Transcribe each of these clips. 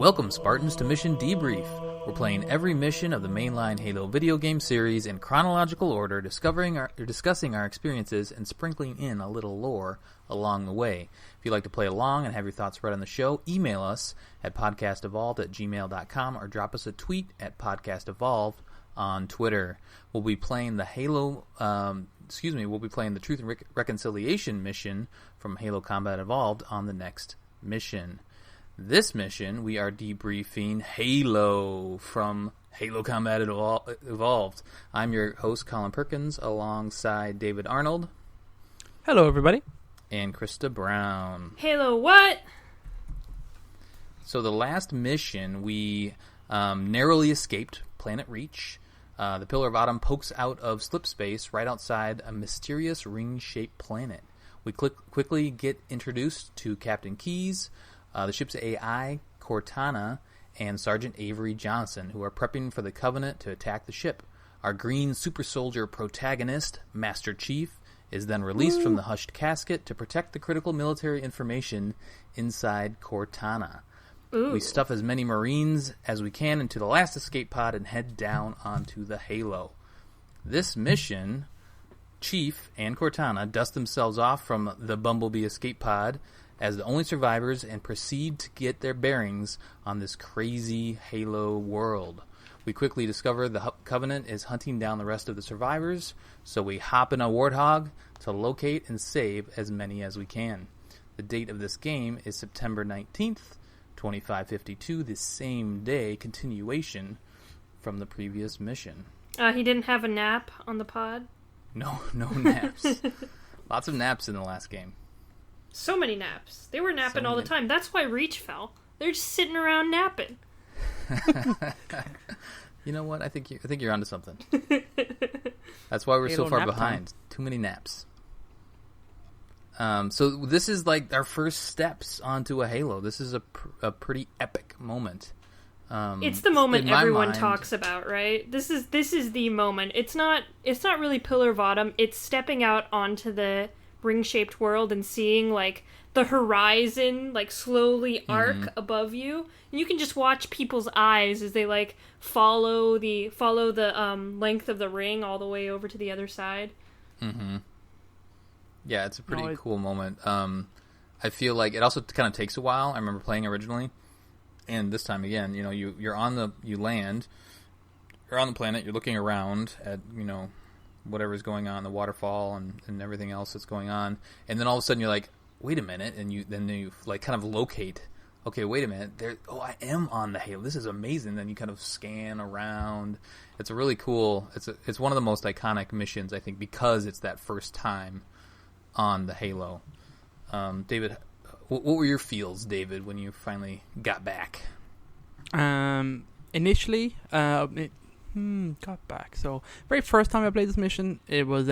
Welcome, Spartans, to Mission Debrief. We're playing every mission of the mainline Halo video game series in chronological order, discussing our experiences and sprinkling in a little lore along the way. If you'd like to play along and have your thoughts read on the show, email us at podcastevolved@gmail.com or drop us a tweet at podcastevolved on Twitter. We'll be playing the we'll be playing the Truth and Reconciliation mission from Halo Combat Evolved on the next mission. This mission, we are debriefing Halo from Halo Combat Evolved. I'm your host, Colin Perkins, alongside David Arnold. Hello, everybody. And Krista Brown. Halo what? So the last mission, we narrowly escaped Planet Reach. The Pillar of Autumn pokes out of slip space right outside a mysterious ring-shaped planet. We quickly get introduced to Captain Keyes, the ship's AI, Cortana, and Sergeant Avery Johnson, who are prepping for the Covenant to attack the ship. Our green super soldier protagonist, Master Chief, is then released from the hushed casket to protect the critical military information inside Cortana. We stuff as many Marines as we can into the last escape pod and head down onto the Halo. This mission, Chief and Cortana dust themselves off from the Bumblebee escape pod as the only survivors and proceed to get their bearings on this crazy Halo world. We quickly discover the Covenant is hunting down the rest of the survivors, so we hop in a Warthog to locate and save as many as we can. The date of this game is September 19th, 2552, the same day continuation from the previous mission. He didn't have a nap on the pod? No naps. Lots of naps in the last game. So many naps. They were napping all the time. That's why Reach fell. They're just sitting around napping. You know what? I think you're onto something. That's why we're so far behind. Time. Too many naps. So this is like our first steps onto a Halo. This is a pretty epic moment. It's the moment everyone talks about, right? This is the moment. It's not really Pillar of Autumn. It's stepping out onto the ring-shaped world and seeing like the horizon like slowly arc above you, and you can just watch people's eyes as they like follow the length of the ring all the way over to the other side. Yeah, it's a pretty cool moment. I feel like it also kind of takes a while. I remember playing originally, and this time again, you land, you're on the planet, you're looking around at whatever's going on, the waterfall and everything else that's going on, and then all of a sudden you're like, wait a minute, and you like kind of locate, okay, wait a minute, I am on the Halo, this is amazing. Then you kind of scan around. It's a really cool, it's one of the most iconic missions, I think, because it's that first time on the Halo. David, what were your feels, David, when you finally got back? Initially, got back. So, very first time I played this mission, it was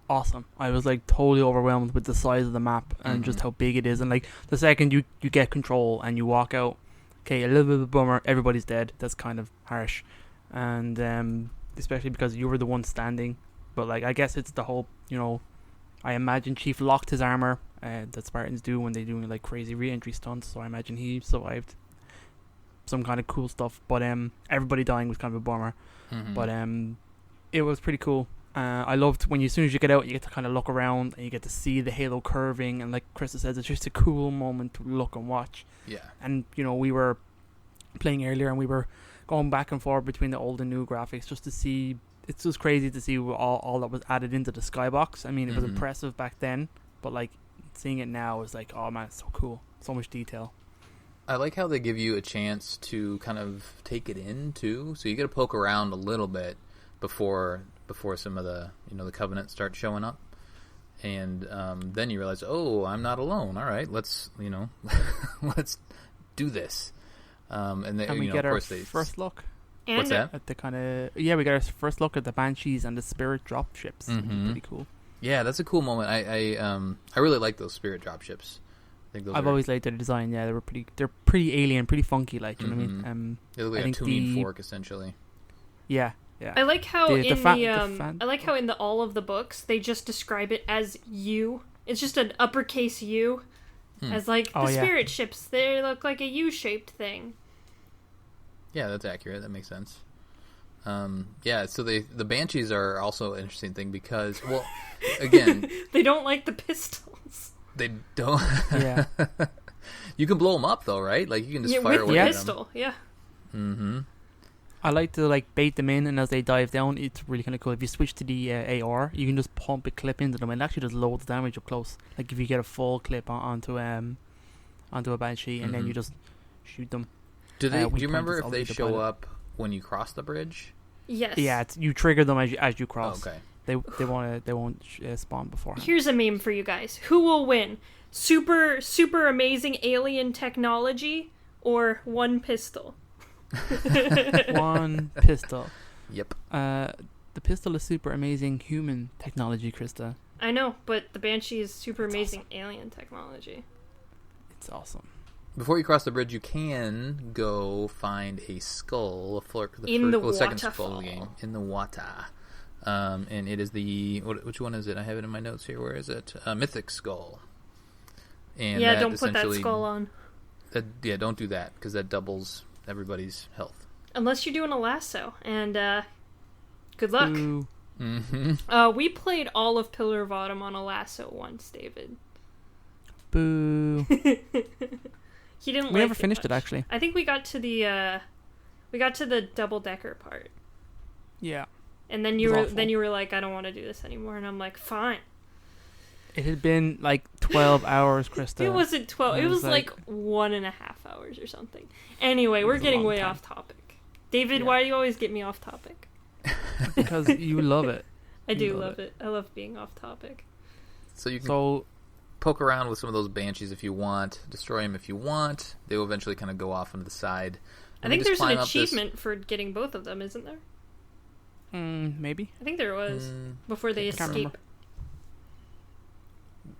awesome. I was like totally overwhelmed with the size of the map and just how big it is. And like the second you get control and you walk out, okay, a little bit of a bummer, everybody's dead. That's kind of harsh, and especially because you were the one standing. But like, I guess it's the whole, I imagine Chief locked his armor that Spartans do when they're doing like crazy re-entry stunts. So I imagine he survived some kind of cool stuff. But everybody dying was kind of a bummer. But it was pretty cool. I loved when as soon as you get out, you get to kind of look around and you get to see the Halo curving, and like Krista says, it's just a cool moment to look and watch. Yeah. And we were playing earlier and we were going back and forth between the old and new graphics just to see. It's just crazy to see all that was added into the skybox. I mean, it was impressive back then, but like seeing it now is like, oh man, it's so cool, so much detail. I like how they give you a chance to kind of take it in too. So you got to poke around a little bit before some of the the Covenant start showing up, and then you realize, oh, I'm not alone. All right, let's let's do this. And we get our first look. What's that? At the we got our first look at the Banshees and the Spirit drop ships. Pretty cool. Yeah, that's a cool moment. I really like those Spirit drop ships. I've always liked their design. Yeah, they're pretty alien, pretty funky. Like, you know what I mean? They look like a tuning fork, essentially. Yeah. I like how I like how in all of the books they just describe it as U. It's just an uppercase U, as like the spirit ships. They look like a U-shaped thing. Yeah, that's accurate. That makes sense. Yeah, so the Banshees are also an interesting thing because, well, again... they don't like the pistols. They don't... Yeah. You can blow them up, though, right? Like, you can just fire with away the at pistol, them. yeah. Mm-hmm. I like to, like, bait them in, and as they dive down, it's really kind of cool. If you switch to the AR, you can just pump a clip into them, and it actually does loads of damage up close. Like, if you get a full clip onto a Banshee, and then you just shoot them. Do you remember if they show up when you cross the bridge? Yes. Yeah, you trigger them as you cross. Oh, okay. They won't spawn before. Here's a meme for you guys. Who will win? Super amazing alien technology or one pistol? One pistol. Yep. The pistol is super amazing human technology, Krista. I know, but the Banshee is super amazing alien technology. It's awesome. Before you cross the bridge, you can go find a skull, the second skull waterfall. of the game, in the water. And it is which one is it? I have it in my notes here. Where is it? Mythic Skull. And yeah, don't put that skull on. Don't do that, because that doubles everybody's health. Unless you're doing a lasso, and good luck. Ooh. Mm-hmm. We played all of Pillar of Autumn on a lasso once, David. Boo. He didn't. We never finished it, actually. I think we got to the double decker part. Yeah. And then you were like, I don't want to do this anymore, and I'm like, fine. It had been like 12 hours, Krista. It wasn't 12. It was like 1.5 hours or something. Anyway, we're getting way off topic. David, why do you always get me off topic? Because you love it. I do love it. I love being off topic. So you can poke around with some of those Banshees if you want, destroy them if you want. They will eventually kind of go off onto the side. I think there's an achievement for getting both of them, isn't there? Maybe. I think there was before they escape.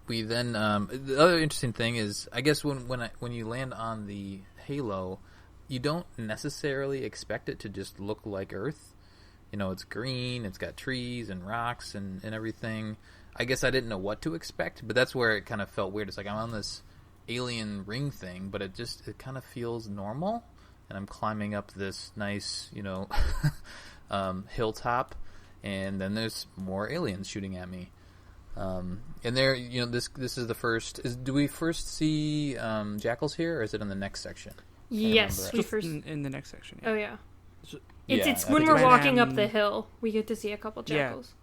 We then the other interesting thing is, I guess when you land on the Halo, you don't necessarily expect it to just look like Earth. You know, it's green, it's got trees and rocks and everything. I guess I didn't know what to expect, but that's where it kind of felt weird. It's like I'm on this alien ring thing, but it kind of feels normal, and I'm climbing up this nice, hilltop, and then there's more aliens shooting at me. And there, this is the first. Do we first see jackals here, or is it in the next section? Yes, we first in the next section. Yeah. Oh yeah. Yeah, it's when we're walking up the hill, we get to see a couple jackals. Yeah.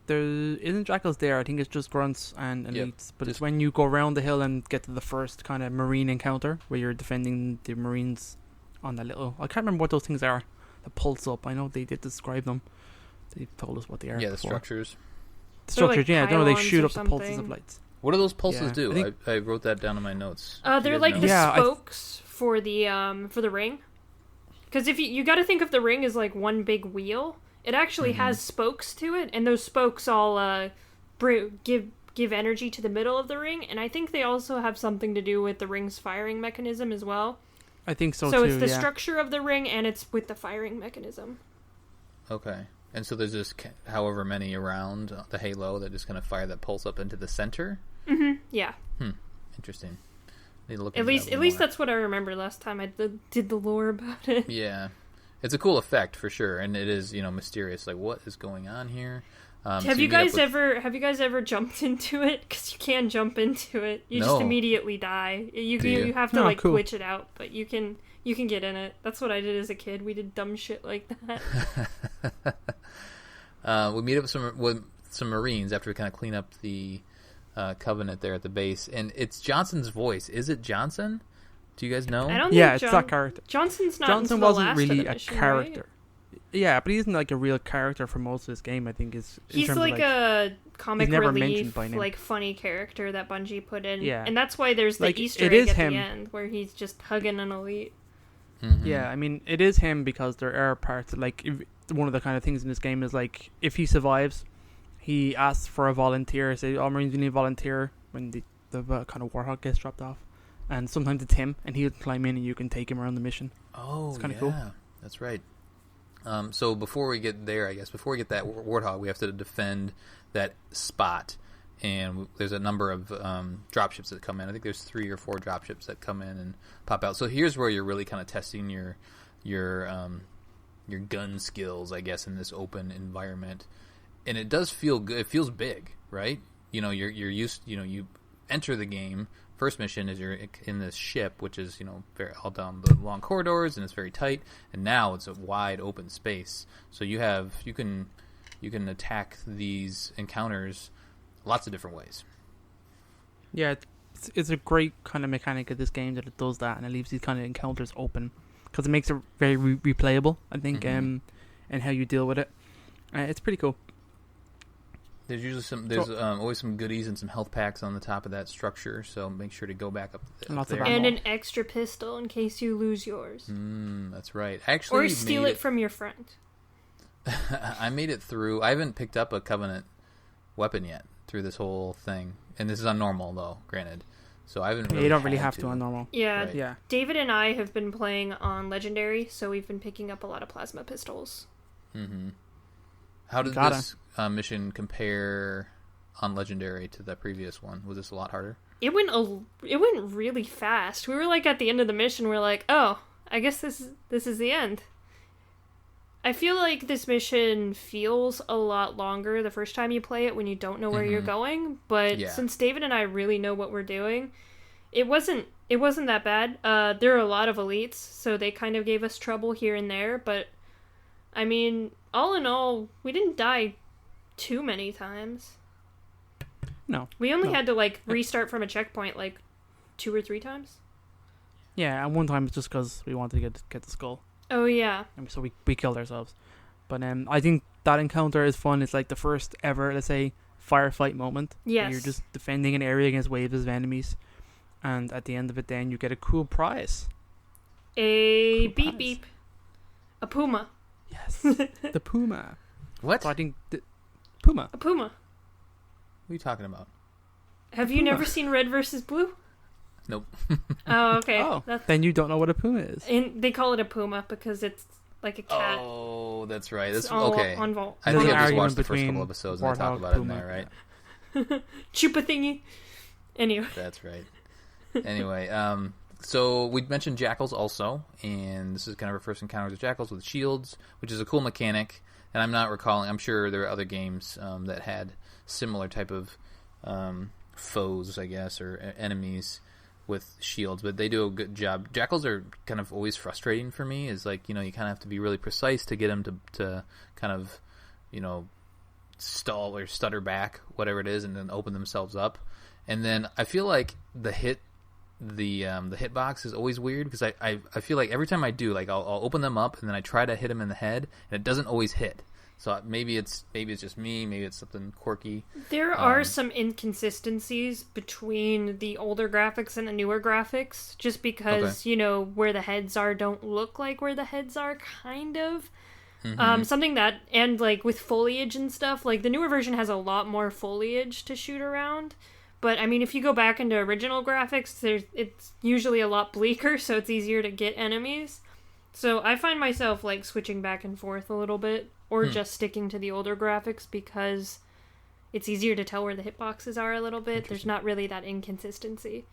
There isn't jackals there. I think it's just grunts and elites. But it's when you go around the hill and get to the first kind of marine encounter where you're defending the marines on that little... I can't remember what those things are. The pulse up. I know they did describe them. They told us what they are. Yeah, the structures. The structures, like yeah. No, they shoot up something. the pulses of lights. What do those pulses Yeah, do? I wrote that down in my notes. They're like the spokes for the ring. Because if you got to think of the ring as like one big wheel, it actually has spokes to it, and those spokes all give energy to the middle of the ring, and I think they also have something to do with the ring's firing mechanism as well. I think so too. So it's the structure of the ring, and it's with the firing mechanism. Okay. And so there's just however many around the Halo that just kind of fire that pulse up into the center? Mm-hmm. Yeah. Interesting. Need to look at least that's what I remember last time I did the lore about it. Yeah. It's a cool effect for sure, and it is, mysterious. Like, what is going on here? Have you guys ever jumped into it? Because you can jump into it. You just immediately die. You have to glitch it out, but you can get in it. That's what I did as a kid. We did dumb shit like that. We meet up with some Marines after we kind of clean up the Covenant there at the base, and it's Johnson's voice. Is it Johnson? Do you guys know? I don't yeah, think it's that character. Johnson wasn't last really a mission, character. Right? Yeah, but he isn't like a real character for most of this game. I think he's like a comic relief, by name. like funny character that Bungie put in. Yeah, and that's why there's the Easter egg at the end where he's just hugging an elite. Mm-hmm. Yeah, I mean it is him because there are parts like one of the kind of things in this game is like if he survives, he asks for a volunteer. Say, "Oh, Marines, you need a volunteer." When the kind of Warhawk gets dropped off. And sometimes it's him, and he'll climb in, and you can take him around the mission. Oh, it's kind of cool. That's right. So before we get there, I guess, before we get that Warthog, we have to defend that spot. And there's a number of dropships that come in. I think there's 3 or 4 dropships that come in and pop out. So here's where you're really kind of testing your your gun skills, I guess, in this open environment. And it does feel good. It feels big, right? You know, you're used. You know, you enter the game. First mission is you're in this ship, which is, you know, very all down the long corridors, and it's very tight. And now it's a wide open space. So you can attack these encounters lots of different ways. Yeah, it's a great kind of mechanic of this game that it does that, and it leaves these kind of encounters open because it makes it very replayable, I think, and how you deal with it. It's pretty cool. There's usually always some goodies and some health packs on the top of that structure, so make sure to go back up there. And an extra pistol in case you lose yours. That's right. Actually, or steal it from your friend. I made it through. I haven't picked up a Covenant weapon yet through this whole thing, and this is on normal though, granted. So I haven't. You don't really have to on normal. Yeah, right. Yeah. David and I have been playing on Legendary, so we've been picking up a lot of plasma pistols. Mm-hmm. How did this mission compare on Legendary to the previous one? Was this a lot harder? It went really fast. We were like at the end of the mission. We're like, oh, I guess this is the end. I feel like this mission feels a lot longer the first time you play it when you don't know where you're going. But since David and I really know what we're doing, it wasn't that bad. There are a lot of elites, so they kind of gave us trouble here and there. But I mean, all in all, we didn't die too many times. No. We only had to like restart from a checkpoint like 2 or 3 times. Yeah, and one time it's just because we wanted to get the skull. Oh yeah. And so we killed ourselves. But I think that encounter is fun. It's like the first ever, let's say, firefight moment. Yes. You're just defending an area against waves of enemies. And at the end of it then you get a cool prize. A beep beep. A puma. Yes. The puma. What? So I think Puma. A puma. What are you talking about? Have you never seen Red versus Blue? Nope. Oh, okay. Oh, then you don't know what a puma is. And they call it a puma because it's like a cat. Oh, that's right. That's all okay. On vault. I think There's an I just argument watched the first between couple episodes and they talk warthog, about it in puma. there, right? Chupa thingy. Anyway. That's right. Anyway, so we mentioned jackals also, and this is kind of our first encounter with jackals with shields, which is a cool mechanic. And I'm not recalling. I'm sure there are other games that had similar type of foes, I guess, or enemies with shields, but they do a good job. Jackals are kind of always frustrating for me. Is like, you know, you kind of have to be really precise to get them to kind of, you know, stall or stutter back, whatever it is, and then open themselves up. And then I feel like the hitbox is always weird because I feel like every time I do, like I'll open them up and then I try to hit them in the head and it doesn't always hit. So maybe it's just me, maybe it's something quirky. There are some inconsistencies between the older graphics and the newer graphics, just because you know where the heads are don't look like where the heads are, kind of. Something that, and like with foliage and stuff, like the newer version has a lot more foliage to shoot around. But I mean, if you go back into original graphics, it's usually a lot bleaker, so it's easier to get enemies. So I find myself like switching back and forth a little bit, or just sticking to the older graphics because it's easier to tell where the hitboxes are a little bit. There's not really that inconsistency.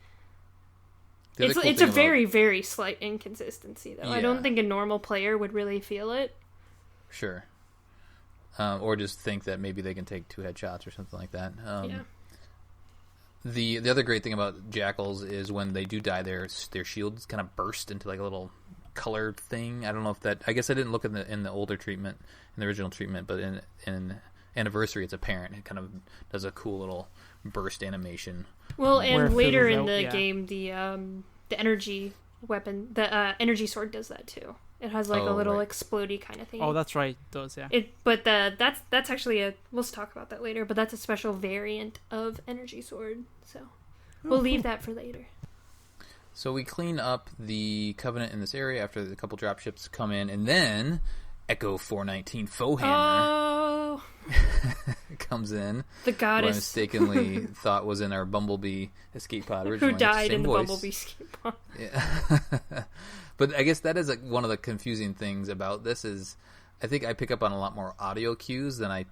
It's a very, very slight inconsistency, though. Yeah. I don't think a normal player would really feel it. Sure. Or just think that maybe they can take 2 headshots or something like that. Yeah. The other great thing about jackals is when they do die, their shields kind of burst into like a little colored thing. I don't know if that. I guess I didn't look in the older treatment, in the original treatment, but in Anniversary, it's apparent. It kind of does a cool little burst animation. Well, and later in the game, the energy weapon, the energy sword does that too. It has like a little explodey kind of thing. Oh, that's right. It does, yeah. That's actually we'll talk about that later, but that's a special variant of energy sword. So we'll leave that for later. So we clean up the Covenant in this area after a couple dropships come in, and then Echo 419 Foehammer comes in. The goddess. Who I mistakenly thought was in our Bumblebee escape pod originally. Who died in the voice. Bumblebee escape pod. Yeah. But I guess that is one of the confusing things about this is I think I pick up on a lot more audio cues than I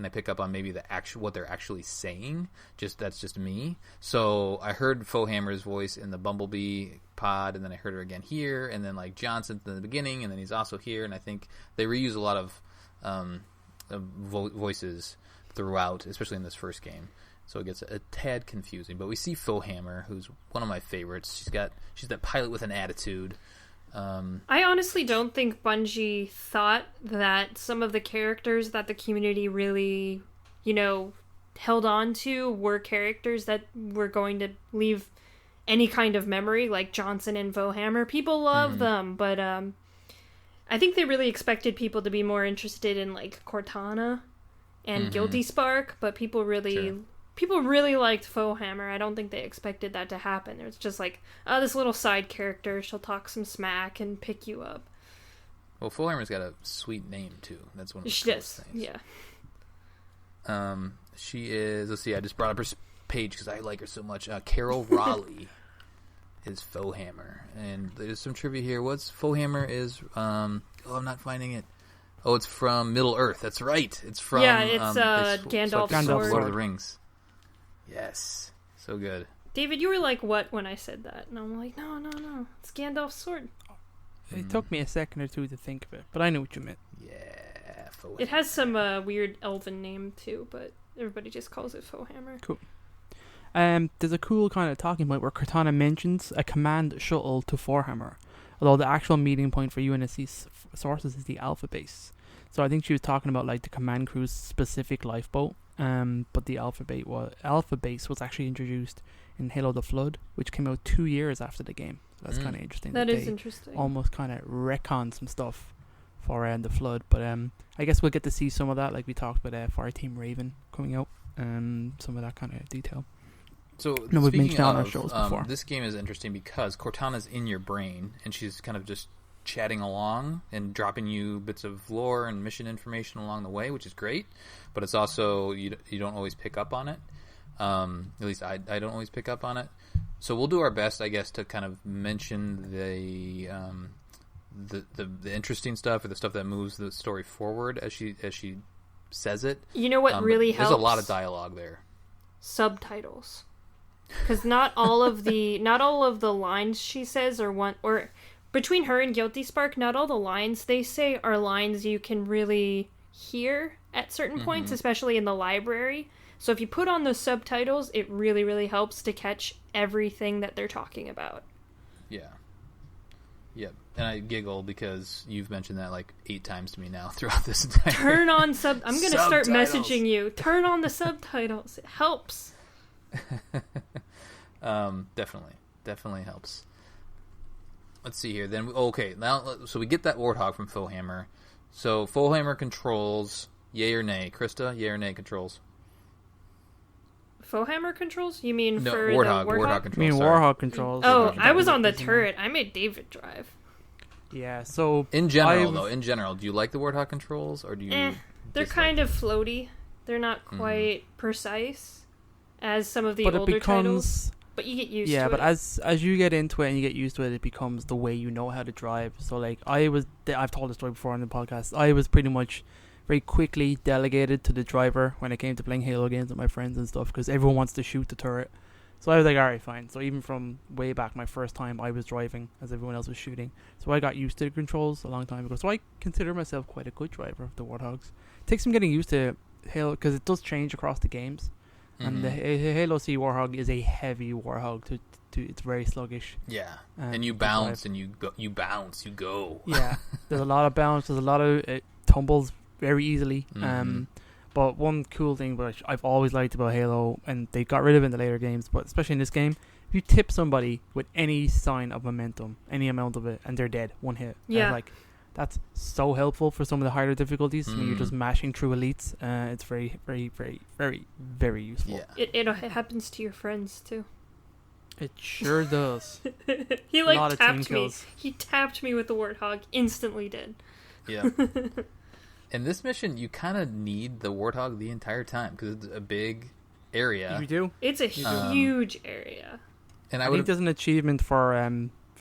and I pick up on maybe what they're actually saying. That's just me. So I heard Fohammer's voice in the Bumblebee pod, and then I heard her again here, and then like Johnson in the beginning, and then he's also here. And I think they reuse a lot of voices throughout, especially in this first game. So it gets a tad confusing. But we see Fohammer, who's one of my favorites. She's that pilot with an attitude. I honestly don't think Bungie thought that some of the characters that the community really, held on to were characters that were going to leave any kind of memory, like Johnson and Fohammer. People love them, but I think they really expected people to be more interested in like Cortana and Guilty Spark, but people really liked Fohammer. I don't think they expected that to happen. It was just like, oh, this little side character, she'll talk some smack and pick you up. Well, Fohammer's got a sweet name too. That's one of the she coolest does. things. Yeah. She is. Let's see. I just brought up her page because I like her so much. Carol Raleigh is Fohammer, and there's some trivia here. What's Fohammer is? I'm not finding it. Oh, it's from Middle Earth. That's right. It's from Gandalf's sword. Lord of the Rings. Yes, so good. David, you were like, "What?" when I said that, and I'm like, "No, it's Gandalf's sword." It took me a second or two to think of it, but I knew what you meant. Yeah, Fohammer. It has some weird elven name too, but everybody just calls it Fohammer. Cool. There's a cool kind of talking point where Cortana mentions a command shuttle to Fohammer, although the actual meeting point for UNSC sources is the Alpha Base. So I think she was talking about like the command crew's specific lifeboat. But the Alpha Base was actually introduced in Halo: The Flood, which came out 2 years after the game. So that's kind of interesting. That is interesting. Almost kind of retcon some stuff for The Flood, but I guess we'll get to see some of that, like we talked about Fireteam Raven coming out, some of that kind of detail. So we've mentioned on our shows before. This game is interesting because Cortana's in your brain, and she's kind of just chatting along and dropping you bits of lore and mission information along the way, which is great. But it's also you don't always pick up on it. At least I don't always pick up on it. So we'll do our best, I guess, to kind of mention the interesting stuff or the stuff that moves the story forward as she says it. You know what really helps? There's a lot of dialogue there. Subtitles, because not all of the lines she says or between her and Guilty Spark, not all the lines they say are lines you can really hear at certain points, especially in the library. So if you put on those subtitles, it really, really helps to catch everything that they're talking about. Yeah. Yep. And I giggle because you've mentioned that like 8 times to me now throughout this entire... Turn on I'm going to start messaging you. Turn on the subtitles. It helps. Definitely helps. Let's see here. Then now so we get that Warthog from Fohammer. So Fohammer controls, yay or nay. Krista, yay or nay controls. Fohammer controls? You mean no, for Warthog, the Warthog? Warthog controls. I mean Warthog controls. Oh, I was on the turret. I made David drive. Yeah, so in general, do you like the Warthog controls or do you? They're kind of floaty. They're not quite precise as some of the older titles. But you get used to it. Yeah, but as you get into it and you get used to it, it becomes the way you know how to drive. So, like, I've told the story before on the podcast. I was pretty much very quickly delegated to the driver when it came to playing Halo games with my friends and stuff, because everyone wants to shoot the turret. So I was like, alright, fine. So even from way back, my first time, I was driving as everyone else was shooting. So I got used to the controls a long time ago. So I consider myself quite a good driver of the Warthogs. It takes some getting used to Halo, because it does change across the games. And the Halo C Warthog is a heavy Warthog. It's very sluggish. Yeah, and you bounce and you go. Yeah, there's a lot of bounce. There's a lot of tumbles very easily. But one cool thing which I've always liked about Halo, and they got rid of it in the later games, but especially in this game, if you tip somebody with any sign of momentum, any amount of it, and they're dead, one hit. Yeah. Like, that's so helpful for some of the higher difficulties when you're just mashing through elites. It's very, very, very, very, very useful. Yeah. It happens to your friends too. It sure does. He like tapped me. He tapped me with the Warthog. Instantly did. Yeah. In this mission, you kind of need the Warthog the entire time because it's a big area. You do. It's a huge area. And I think there's an achievement for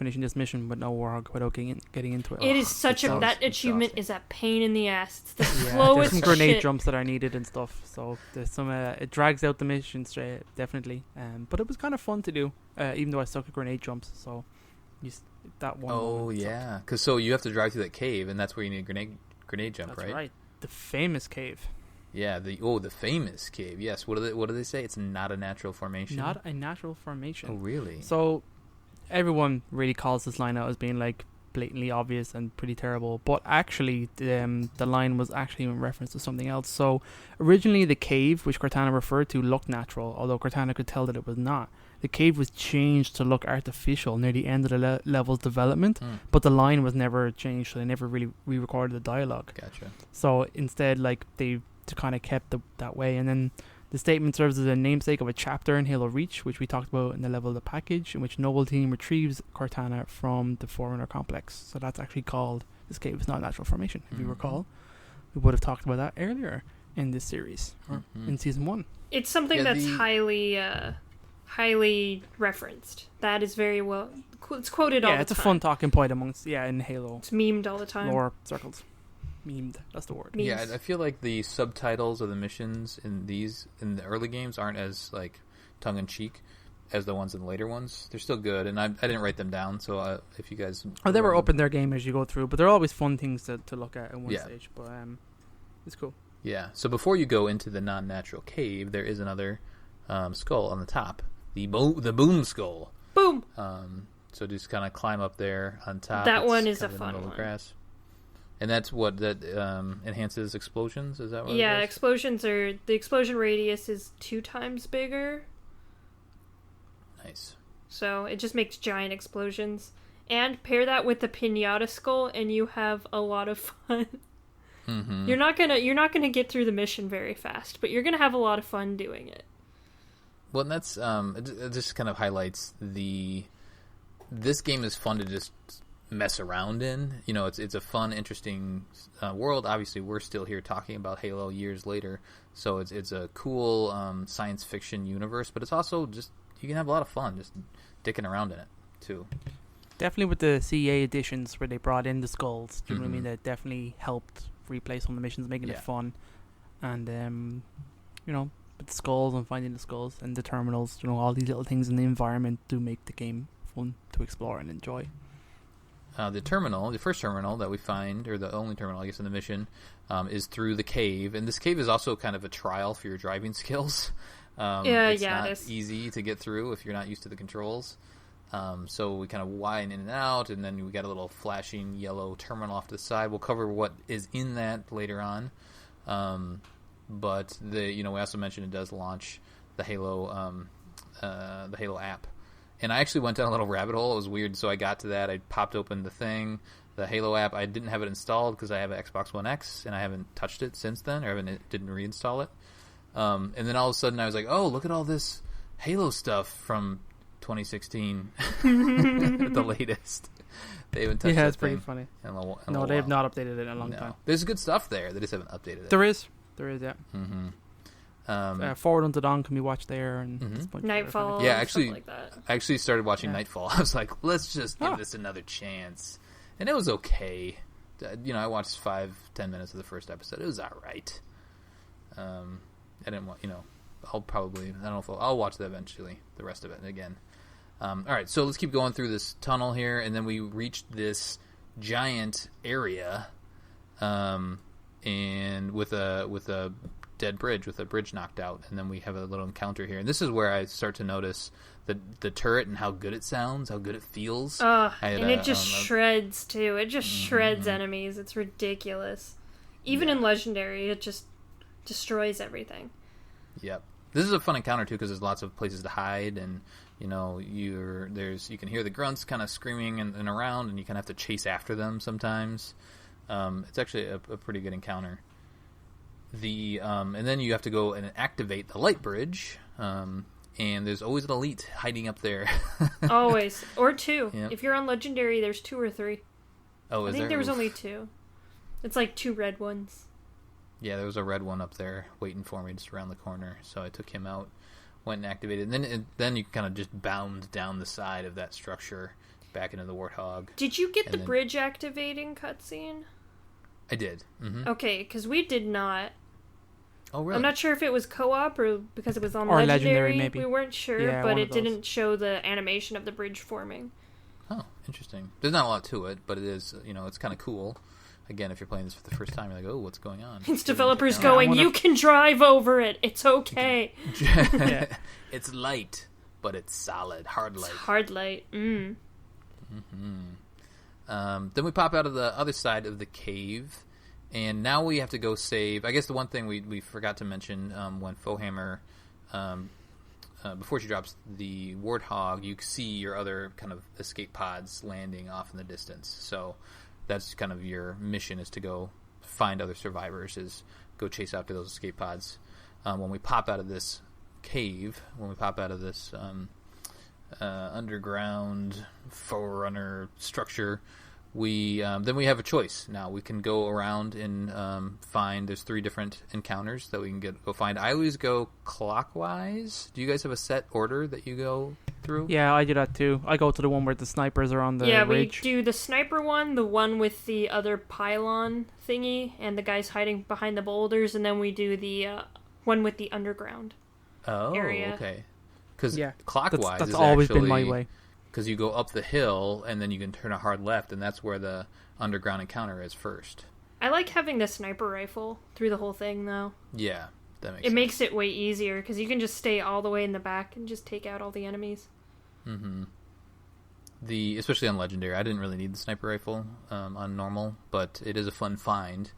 finishing this mission with no warg without getting into it. It is such sounds that achievement exhausting. is a pain in the ass. It's the There's slowest some grenade shit. jumps that are needed and stuff, so there's some. It drags out the mission straight, definitely. But it was kind of fun to do, even though I suck at grenade jumps. So, that one. Oh yeah, because so you have to drive through that cave, and that's where you need a grenade jump, That's right? right. The famous cave. Yeah. The famous cave. Yes. What do they say? It's not a natural formation. Not a natural formation. Oh really? So, everyone really calls this line out as being like blatantly obvious and pretty terrible, but actually the line was actually in reference to something else. So originally the cave, which Cortana referred to, looked natural, although Cortana could tell that it was not. The cave was changed to look artificial near the end of the level's development, but the line was never changed, so they never really re-recorded the dialogue. Gotcha. So instead, like, they kind of kept that way. And then the statement serves as a namesake of a chapter in Halo Reach, which we talked about in the level of the package, in which Noble Team retrieves Cortana from the Forerunner complex. So that's actually called, this cave is not a natural formation. If you recall, we would have talked about that earlier in this series, or in Season 1. It's something that's highly referenced. That is very well. It's quoted all the time. Yeah, it's a fun talking point amongst, in Halo. It's memed all the time. Lore circles. Memed, that's the word. Memes. Yeah, I feel like the subtitles of the missions in the early games aren't as like tongue-in-cheek as the ones in the later ones. They're still good, and I didn't write them down, so if you guys... they were up in their game as you go through, but they're always fun things to look at in one stage, but it's cool. Yeah, so before you go into the non-natural cave, there is another skull on the top. The boom skull. Boom! So just kind of climb up there on top. That it's one is kind a of in the fun middle of one. the grass. And that's what that enhances explosions. Is that what? Yeah, it does? the explosion radius is 2 times bigger, Nice. so it just makes giant explosions. And pair that with the pinata skull, and you have a lot of fun. Mm-hmm. You're not gonna get through the mission very fast, but you're gonna have a lot of fun doing it. Well, and that's it just kind of highlights this game is fun to just mess around in. You know, it's a fun, interesting world. Obviously, we're still here talking about Halo years later, so it's a cool science fiction universe. But it's also just you can have a lot of fun just dicking around in it too. Definitely with the CEA editions where they brought in the skulls. Do you know what I mean? That definitely helped replay some of the missions, making it fun. And with the skulls and finding the skulls and the terminals, all these little things in the environment do make the game fun to explore and enjoy. The first terminal that we find, or the only terminal, I guess, in the mission, is through the cave. And this cave is also kind of a trial for your driving skills. It's not it is. easy to get through if you're not used to the controls. So we kind of wind in and out, and then we got a little flashing yellow terminal off to the side. We'll cover what is in that later on. But we also mentioned it does launch the Halo app. And I actually went down a little rabbit hole. It was weird. So I got to that. I popped open the Halo app. I didn't have it installed because I have an Xbox One X, and I haven't touched it since then, or didn't reinstall it. And then all of a sudden I was like, oh, look at all this Halo stuff from 2016 at the latest. They haven't touched it's pretty funny. No, they have not updated it in a long time. There's good stuff there. They just haven't updated it. There is, yeah. Mm-hmm. Forward Unto Dawn can be watched there, and Nightfall. Yeah, actually, stuff like that. I actually started watching Nightfall. I was like, let's just give this another chance, and it was okay. I watched 5-10 minutes of the first episode. It was all right. I didn't want, I'll watch that eventually. The rest of it again. All right, so let's keep going through this tunnel here, and then we reached this giant area, and with a dead bridge, with a bridge knocked out, and then we have a little encounter here. And this is where I start to notice the turret and how good it sounds, how good it feels. It just shreds too. It just shreds enemies. It's ridiculous. Even in Legendary, it just destroys everything. Yep. This is a fun encounter too because there's lots of places to hide, and you can hear the grunts kind of screaming and around, and you kind of have to chase after them sometimes. It's actually a pretty good encounter. And then you have to go and activate the light bridge, and there's always an elite hiding up there. Always. Or 2. Yep. If you're on Legendary, there's 2 or 3. Oh, I think there was only 2. It's like 2 red ones. Yeah, there was a red one up there waiting for me just around the corner, so I took him out, went and activated, and then you kind of just bound down the side of that structure back into the Warthog. Did you get the bridge activating cutscene? I did. Mm-hmm. Okay, because we did not. Oh, really? I'm not sure if it was co-op or because it was on or Legendary. Maybe. We weren't sure, but it didn't show the animation of the bridge forming. Oh, interesting. There's not a lot to it, but it is, it's kind of cool. Again, if you're playing this for the first time, you're like, oh, what's going on? It's developers going, you can drive over it. It's okay. It's light, but it's solid. Hard light. It's hard light. Mm. Mm-hmm. Then we pop out of the other side of the cave, and now we have to go save. I guess the one thing we forgot to mention when Fohammer, before she drops the Warthog, you see your other kind of escape pods landing off in the distance. So that's kind of your mission, is to go find other survivors, is go chase after those escape pods. When we pop out of this cave, when we pop out of this underground forerunner structure, then we have a choice. Now we can go around and find. There's 3 different encounters that we can go find. I always go clockwise. Do you guys have a set order that you go through? Yeah, I do that too. I go to the one where the snipers are on the ridge. We do the sniper one, the one with the other pylon thingy, and the guys hiding behind the boulders, and then we do the one with the underground area. Okay. Because clockwise that's is always actually, been my way. Because you go up the hill, and then you can turn a hard left, and that's where the underground encounter is first. I like having the sniper rifle through the whole thing, though. Yeah, that makes sense. It makes it way easier, because you can just stay all the way in the back and just take out all the enemies. Mm-hmm. Especially on Legendary, I didn't really need the sniper rifle on normal, but it is a fun find.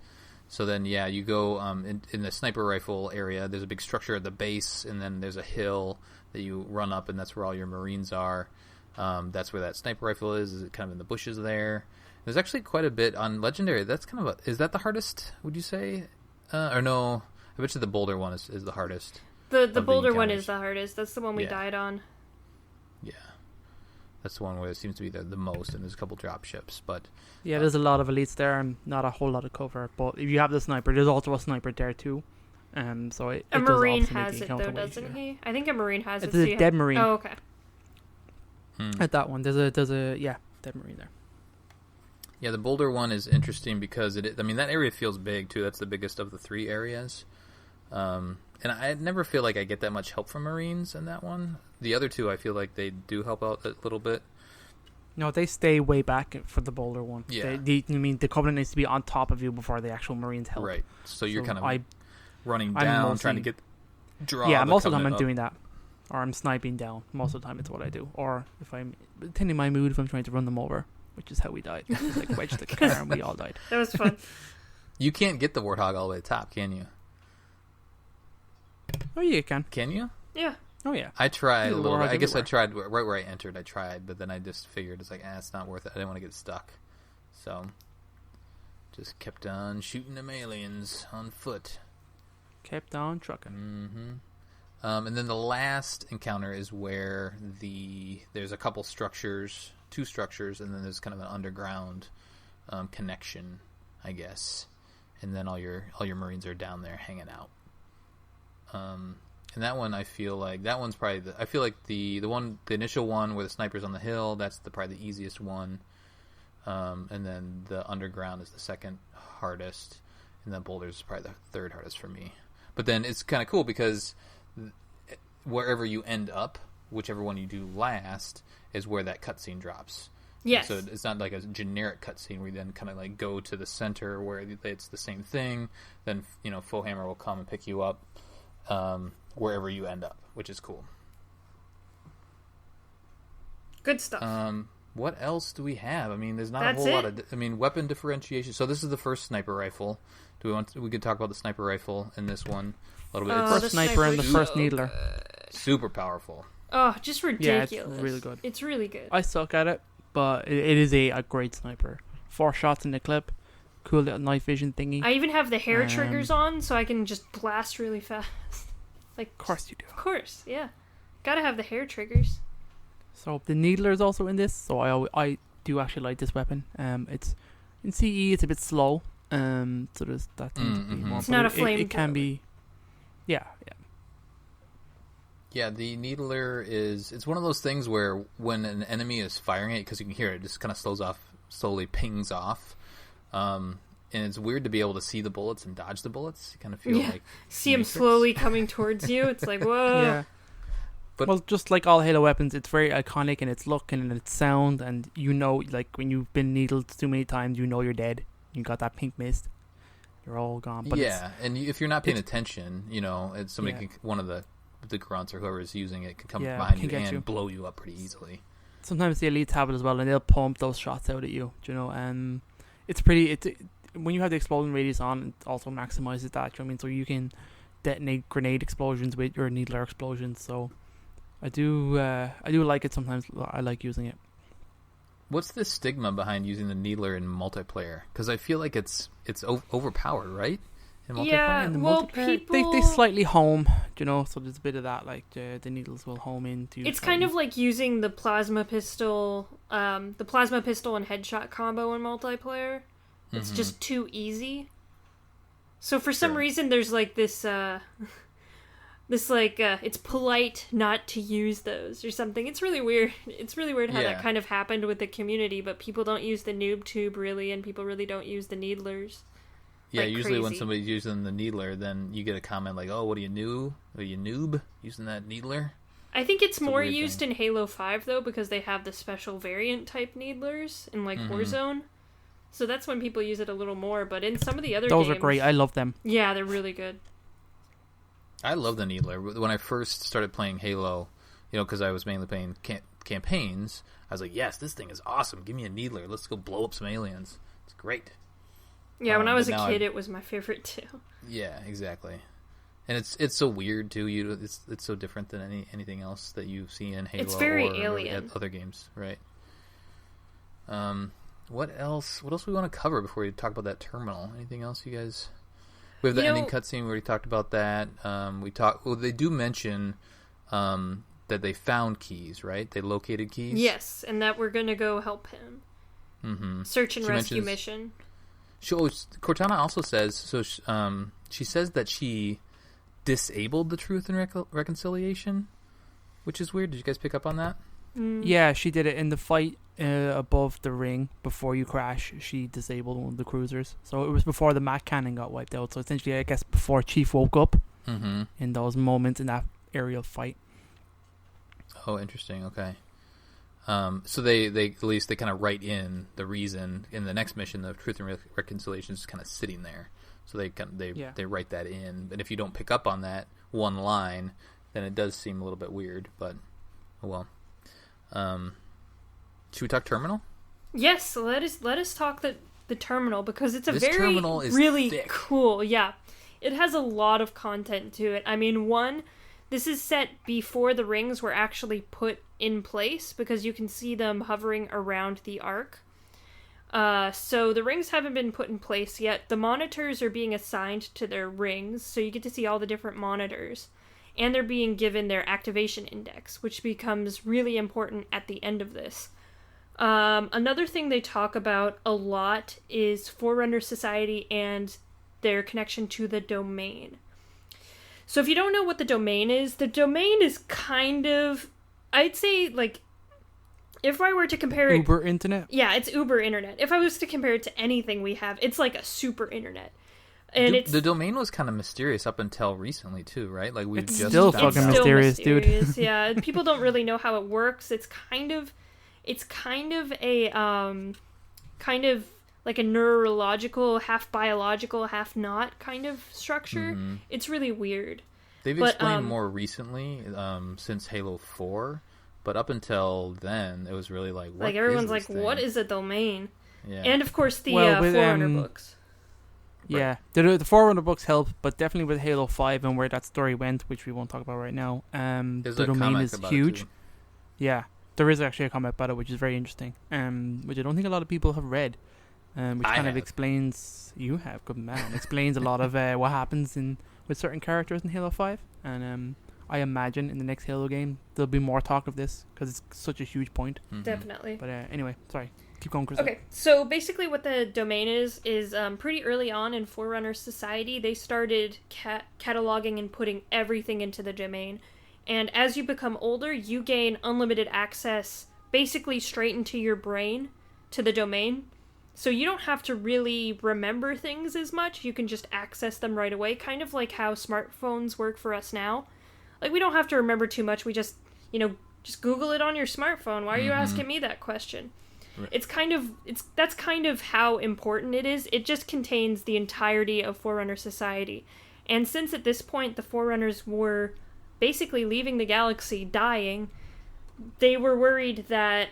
So then, you go in the sniper rifle area. There's a big structure at the base, and then there's a hill that you run up, and that's where all your Marines are. That's where that sniper rifle is. Is it kind of in the bushes there? There's actually quite a bit on Legendary. That's kind of is that the hardest, would you say? Or no? I bet you the boulder one is the hardest. The boulder one is the hardest. That's the one we died on. Yeah. That's the one where it seems to be the most, and there's a couple drop ships. But yeah, there's a lot of elites there and not a whole lot of cover. But if you have the sniper, there's also a sniper there too. So a Marine has it though, doesn't he? I think a Marine has it. It's a dead Marine. Oh, okay. At that one, there's a dead Marine there. Yeah, the boulder one is interesting because that area feels big too. That's the biggest of the 3 areas. And I never feel like I get that much help from Marines in that one. The other 2, I feel like they do help out a little bit. No, they stay way back for the boulder one. Yeah. The Covenant needs to be on top of you before the actual Marines help. Right. So you're kind of running down, trying to draw. Yeah, most of the time I'm doing that. Or I'm sniping down. Most of the time it's what I do. Or if I'm, depending on my mood, if I'm trying to run them over, which is how we died. It's like wedged the car and we all died. That was fun. You can't get the Warthog all the way to the top, can you? Oh, yeah, you can. Can you? Yeah. Oh, yeah. I tried a little bit. I guess I tried right where I entered. I tried, but then I just figured it's like, it's not worth it. I didn't want to get stuck. So, just kept on shooting them aliens on foot. Kept on trucking. Mm-hmm. And then the last encounter is where there's a couple structures, 2 structures, and then there's kind of an underground connection, I guess. And then all your Marines are down there hanging out. And that one, I feel like that one's probably the initial one where the sniper's on the hill. That's probably the easiest one. And then the underground is the second hardest, and then Boulder's is probably the third hardest for me. But then it's kind of cool because wherever you end up, whichever one you do last, is where that cutscene drops. Yes. So it's not like a generic cutscene where you then kind of like go to the center where it's the same thing. Then Fohammer will come and pick you up wherever you end up, which is cool. Good stuff. What else do we have? There's not a whole lot of. Weapon differentiation. So this is the first sniper rifle. We could talk about the sniper rifle in this one a little bit. First sniper and the first needler. Super powerful. Oh, just ridiculous. Yeah, it's really good. It's really good. I suck at it, but it is a great sniper. 4 shots in the clip. Cool little night vision thingy. I even have the hair triggers on, so I can just blast really fast. Of course you do. Of course, yeah. Gotta have the hair triggers. So the needler is also in this, so I do actually like this weapon. It's in CE, it's a bit slow. So there's that thing to be more. It's not a flame. It can be. Yeah. Yeah, the Needler it's one of those things where when an enemy is firing it, because you can hear it, just kind of slowly pings off. And it's weird to be able to see the bullets and dodge the bullets. You kind of feel like see them slowly coming towards you. It's like, whoa. Yeah. But, well, just like all Halo weapons, it's very iconic in its look and in its sound, and like when you've been needled too many times, you're dead. You got that pink mist. You're all gone. But and if you're not paying attention, it's somebody one of the grunts or whoever is using it can come behind you and blow you up pretty easily. Sometimes the elites have it as well, and they'll pump those shots out at you. It's pretty. When you have the explosion radius on, it also maximizes that. I mean, so you can detonate grenade explosions with your needler explosions. So I do like it sometimes. I like using it. What's the stigma behind using the needler in multiplayer? Because I feel like it's overpowered, right? In multiplayer? Yeah, well, people... They slightly home, so there's a bit of that, like the needles will home into. It's kind of like using the plasma pistol and headshot combo in multiplayer. It's just too easy. So for some reason, there's like this it's polite not to use those or something. It's really weird. It's really weird how that kind of happened with the community, but people don't use the noob tube really, and people really don't use the needlers. Yeah, usually when somebody's using the needler, then you get a comment like, "Oh, what are you noob using that needler?" I think it's more used in Halo 5 though, because they have the special variant type needlers in like Warzone. So that's when people use it a little more, but in some of the other games... Those are great. I love them. Yeah, they're really good. I love the needler. When I first started playing Halo, because I was mainly playing campaigns, I was like, yes, this thing is awesome. Give me a needler. Let's go blow up some aliens. It's great. Yeah, when I was a kid, it was my favorite too. Yeah, exactly. And it's so weird too. It's so different than anything else that you see in Halo. It's very or alien. Other games, right? What else? What else we want to cover before we talk about that terminal? Anything else, you guys? We have the ending cutscene. We already talked about that. They do mention that they found keys, right? They located keys. Yes, and that we're gonna go help him. Mm-hmm. Search and rescue mission. Cortana also says she says that she disabled the Truth and Reconciliation, which is weird. Did you guys pick up on that? Yeah, she did it in the fight above the ring before you crash. She disabled one of the cruisers, so it was before the Mac cannon got wiped out. So essentially, I guess before Chief woke up in those moments in that aerial fight. Oh, interesting. Okay. So they at least they kind of write in the reason in the next mission. The Truth and Reconciliation is kind of sitting there, so they write that in. And if you don't pick up on that one line, then it does seem a little bit weird. But oh well. Should we talk terminal? Yes, let us talk the terminal, because it's this terminal is really thick. Cool. Yeah, it has a lot of content to it. I mean, this is set before the rings were actually put in place, because you can see them hovering around the Ark. So the rings haven't been put in place yet. The monitors are being assigned to their rings, so you get to see all the different monitors. And they're being given their activation index, which becomes really important at the end of this. Another thing they talk about a lot is Forerunner Society and their connection to the domain. So if you don't know what the domain is kind of, I'd say, like, if I were to compare it... Uber Internet? Yeah, it's Uber Internet. If I was to compare it to anything we have, it's like a super internet. And the domain was kind of mysterious up until recently too, right? Like it's still fucking mysterious, dude. Yeah, people don't really know how it works. It's kind of a kind of like a neurological, half biological, half not kind of structure. Mm-hmm. It's really weird. They've explained more recently since Halo 4, but up until then, it was really like, what everyone's is this like, thing? What is a domain? Yeah. And of course the Forerunner books. Yeah, the Forerunner books help, but definitely with Halo 5 and where that story went, which we won't talk about right now, the domain is huge. Yeah, there is actually a comic about it, which is very interesting, which I don't think a lot of people have read, which kind of explains... You have, good man. Explains a lot of what happens with certain characters in Halo 5, and I imagine in the next Halo game, there'll be more talk of this, because it's such a huge point. Mm-hmm. Definitely. But anyway, sorry. Keep going, Chris. Okay, so basically what the domain is pretty early on in Forerunner Society, they started cataloging and putting everything into the domain. And as you become older, you gain unlimited access basically straight into your brain to the domain. So you don't have to really remember things as much. You can just access them right away, kind of like how smartphones work for us now. Like, we don't have to remember too much. We just, just Google it on your smartphone. Why are you asking me that question? Right. That's kind of how important it is. It just contains the entirety of Forerunner society. And since at this point the Forerunners were basically leaving the galaxy, dying, they were worried that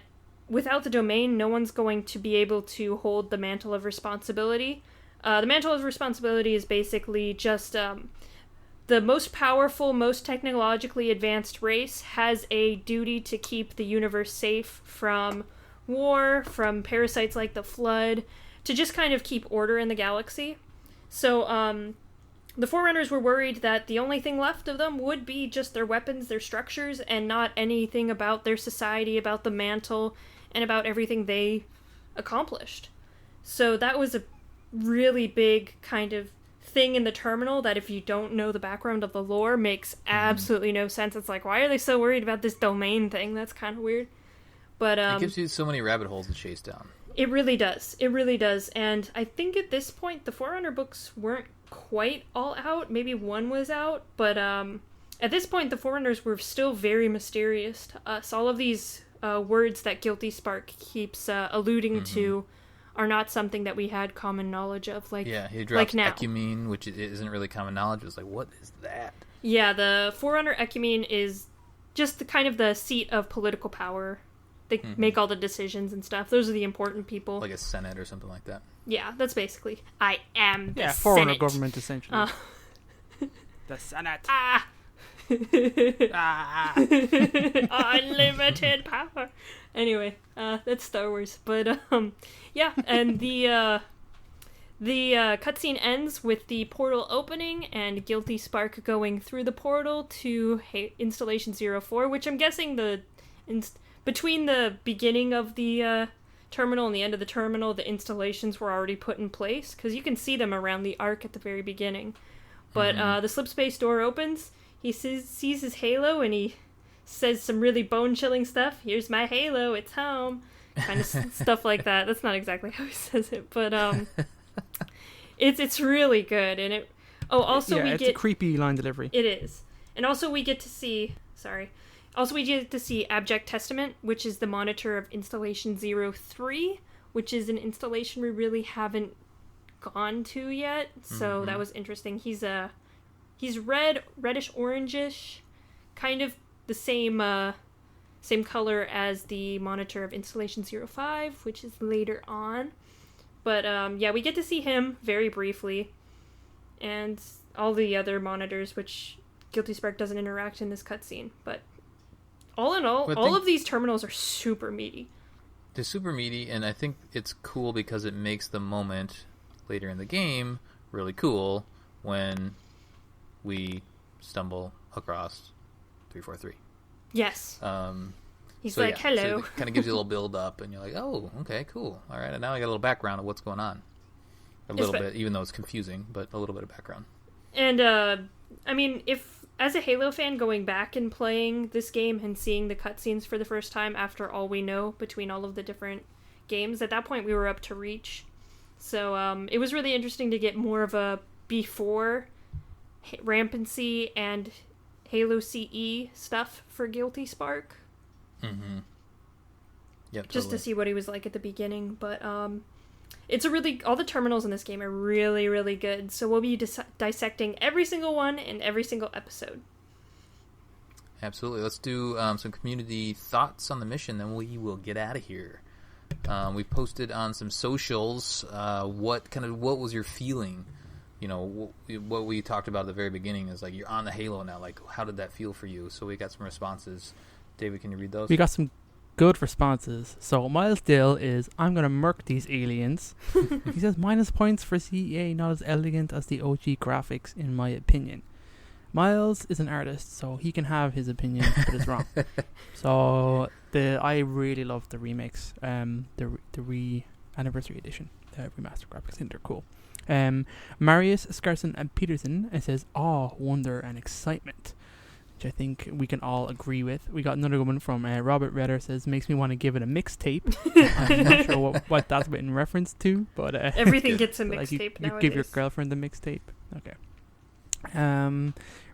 without the domain, no one's going to be able to hold the mantle of responsibility. The mantle of responsibility is basically just the most powerful, most technologically advanced race has a duty to keep the universe safe from war, from parasites like the Flood, to just kind of keep order in the galaxy. So, the Forerunners were worried that the only thing left of them would be just their weapons, their structures, and not anything about their society, about the mantle, and about everything they accomplished. So that was a really big kind of thing in the terminal that, if you don't know the background of the lore, makes absolutely no sense. It's like, why are they so worried about this domain thing? That's kind of weird. But it gives you so many rabbit holes to chase down. It really does. It really does. And I think at this point, the Forerunner books weren't quite all out. Maybe one was out. But at this point, the Forerunners were still very mysterious to us. All of these words that Guilty Spark keeps alluding to are not something that we had common knowledge of. Like, yeah, he drops ecumene, which isn't really common knowledge. It was like, what is that? Yeah, the Forerunner ecumene is just the kind of the seat of political power. They make all the decisions and stuff. Those are the important people. Like a senate or something like that. Yeah, that's basically, I am the Senate. Forerunner government, essentially. The Senate. Unlimited power. Anyway, that's Star Wars. But, yeah, and the cutscene ends with the portal opening and Guilty Spark going through the portal to Installation 04, which I'm guessing between the beginning of the terminal and the end of the terminal, the installations were already put in place, because you can see them around the arc at the very beginning. But the slip space door opens, he sees his halo, and he says some really bone-chilling stuff. Here's my halo, it's home. Kind of stuff like that. That's not exactly how he says it, but it's really good. And it... Oh, also it's a creepy line delivery. It is. And also we get to see... Also, we get to see Abject Testament, which is the monitor of Installation 03, which is an installation we really haven't gone to yet. So that was interesting. He's reddish orangish, kind of the same color as the monitor of Installation 05, which is later on. But yeah, we get to see him very briefly, and all the other monitors, which Guilty Spark doesn't interact in this cutscene, but. All in all, of these terminals are super meaty. They're super meaty, and I think it's cool because it makes the moment later in the game really cool when we stumble across 343. Yes. He's so like, yeah, hello. So it kind of gives you a little build up, and you're like, oh, okay, cool. All right, and now I got a little background of what's going on. A little bit, even though it's confusing, but a little bit of background. And, I mean, as a Halo fan, going back and playing this game and seeing the cutscenes for the first time after all we know between all of the different games, at that point we were up to Reach. So it was really interesting to get more of a before Rampancy and Halo CE stuff for Guilty Spark. Mm-hmm. Yep, just totally. to see what he was like at the beginning. But it's all the terminals in this game are really, really good. So we'll be dissecting every single one in every single episode. Absolutely. Let's do some community thoughts on the mission, then we will get out of here. We posted on some socials. What was your feeling? You know, what we talked about at the very beginning is like, you're on the Halo now. Like, how did that feel for you? So we got some responses. David, can you read those? We got some good responses. So Miles Dill is, I'm gonna murk these aliens. He says minus points for CEA, not as elegant as the OG graphics in my opinion. Miles is an artist, so he can have his opinion, but it's wrong. So I really love the remix, the anniversary edition, the remastered graphics. I think they're cool. Marius Scarson and Peterson says awe, wonder and excitement. which I think we can all agree with. We got another one from Robert Redder, says, makes me want to give it a mixtape. I'm not sure what that's in reference to, but everything gets a mixtape like nowadays. You give your girlfriend a mixtape. Okay.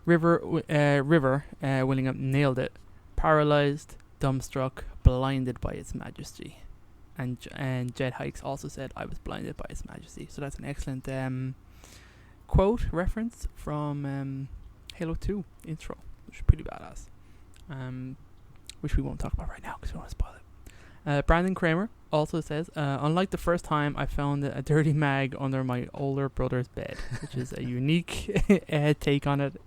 River Willingham nailed it. Paralyzed, dumbstruck, blinded by its majesty. And Jed Hikes also said, I was blinded by its majesty. So that's an excellent quote reference from Halo 2 intro, which is pretty badass. Which we won't talk about right now because we don't want to spoil it. Brandon Kramer also says, unlike the first time, I found a dirty mag under my older brother's bed, which is a unique take on it.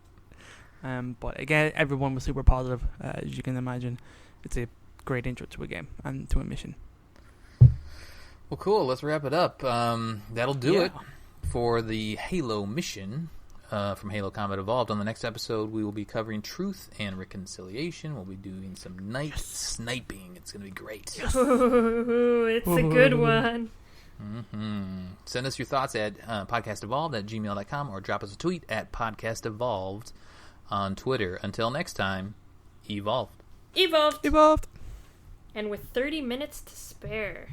But again, everyone was super positive, as you can imagine. It's a great intro to a game and to a mission. Well, cool. Let's wrap it up. That'll do it for the Halo mission from Halo Combat Evolved. On the next episode, we will be covering Truth and Reconciliation. We'll be doing some night sniping. It's going to be great. Yes. Ooh, it's a good one. Mm-hmm. Send us your thoughts at podcastevolved@gmail.com or drop us a tweet at podcastevolved on Twitter. Until next time, evolved. Evolved. Evolved. And with 30 minutes to spare.